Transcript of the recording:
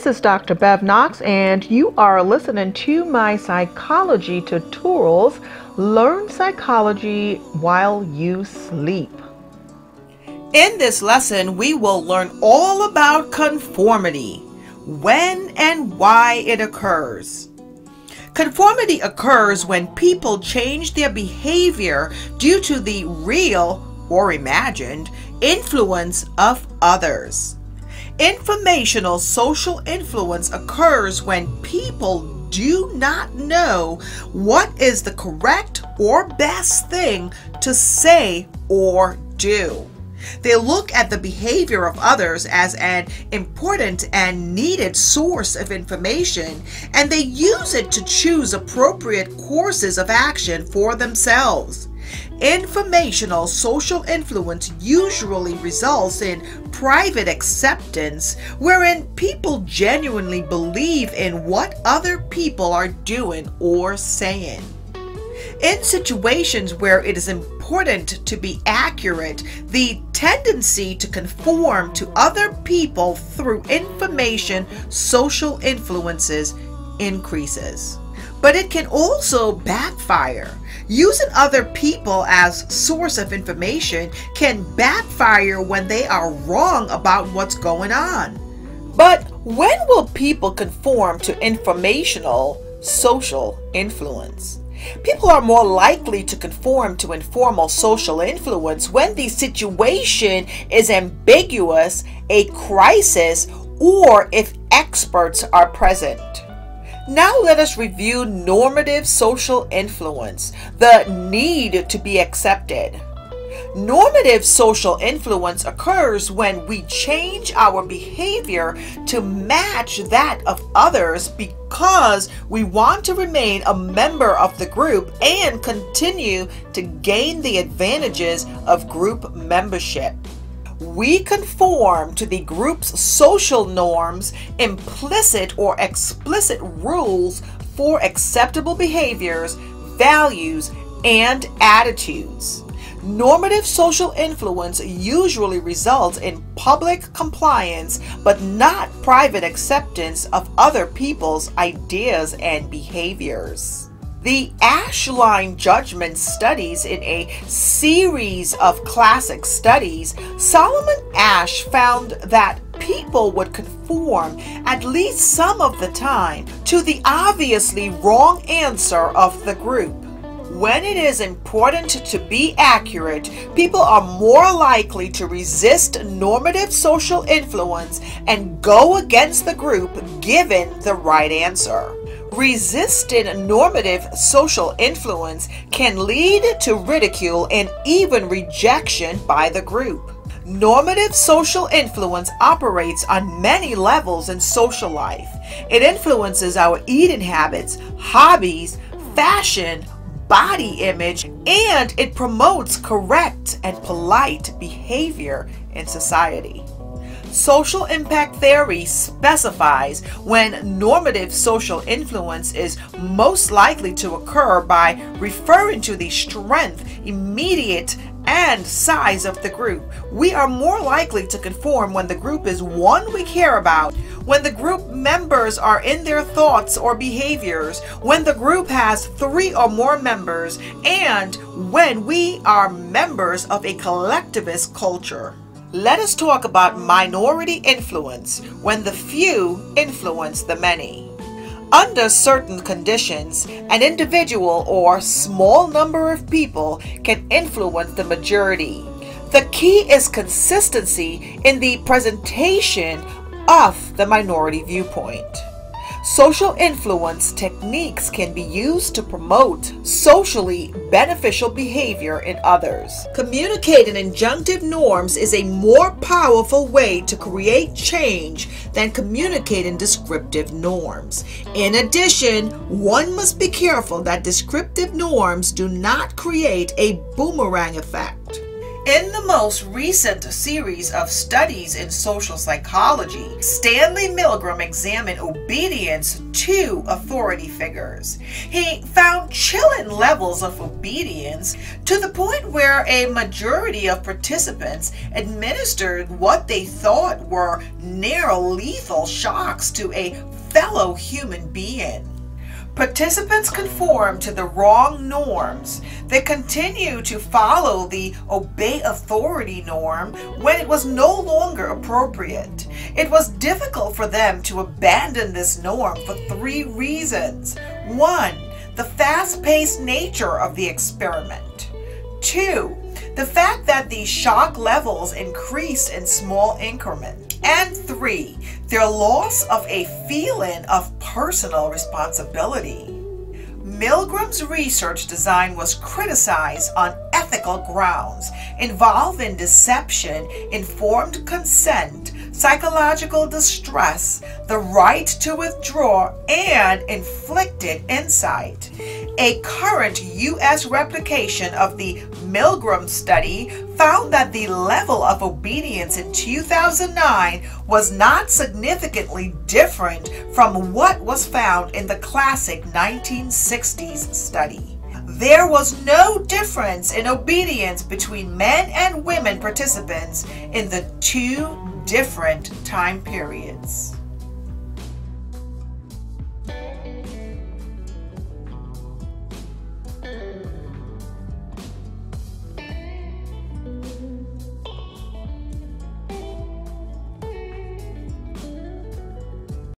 This is Dr. Bev Knox, and you are listening to my psychology tutorials. Learn psychology while you sleep. In this lesson, we will learn all about conformity, when and why it occurs. Conformity occurs when people change their behavior due to the real or imagined influence of others. Informational social influence occurs when people do not know what is the correct or best thing to say or do. They look at the behavior of others as an important and needed source of information, and they use it to choose appropriate courses of action for themselves. Informational social influence usually results in private acceptance, wherein people genuinely believe in what other people are doing or saying. In situations where it is important to be accurate, the tendency to conform to other people through information social influences increases. But it can also backfire. Using other people as source of information can backfire when they are wrong about what's going on. But when will people conform to informational social influence? People are more likely to conform to informal social influence when the situation is ambiguous, a crisis, or if experts are present. Now let us review normative social influence, the need to be accepted. Normative social influence occurs when we change our behavior to match that of others because we want to remain a member of the group and continue to gain the advantages of group membership. We conform to the group's social norms, implicit or explicit rules for acceptable behaviors, values, and attitudes. Normative social influence usually results in public compliance, but not private acceptance of other people's ideas and behaviors. The Asch line judgment studies in a series of classic studies, Solomon Asch found that people would conform at least some of the time to the obviously wrong answer of the group. When it is important to be accurate, people are more likely to resist normative social influence and go against the group given the right answer. Resisting normative social influence can lead to ridicule and even rejection by the group. Normative social influence operates on many levels in social life. It influences our eating habits, hobbies, fashion, body image, and it promotes correct and polite behavior in society. Social impact theory specifies when normative social influence is most likely to occur by referring to the strength, immediate, and size of the group. We are more likely to conform when the group is one we care about, when the group members are in their thoughts or behaviors, when the group has 3 or more members, and when we are members of a collectivist culture. Let us talk about minority influence, when the few influence the many. Under certain conditions, an individual or small number of people can influence the majority. The key is consistency in the presentation of the minority viewpoint. Social influence techniques can be used to promote socially beneficial behavior in others. Communicating injunctive norms is a more powerful way to create change than communicating descriptive norms. In addition, one must be careful that descriptive norms do not create a boomerang effect. In the most recent series of studies in social psychology, Stanley Milgram examined obedience to authority figures. He found chilling levels of obedience to the point where a majority of participants administered what they thought were near lethal shocks to a fellow human being. Participants conformed to the wrong norms. They continued to follow the obey authority norm when it was no longer appropriate. It was difficult for them to abandon this norm for 3 reasons. 1, the fast-paced nature of the experiment. 2, the fact that the shock levels increased in small increments. And 3, their loss of a feeling of personal responsibility. Milgram's research design was criticized on ethical grounds involving deception, informed consent, psychological distress, the right to withdraw, and inflicted insight. A current U.S. replication of the Milgram study found that the level of obedience in 2009 was not significantly different from what was found in the classic 1960s study. There was no difference in obedience between men and women participants in the 2 different time periods.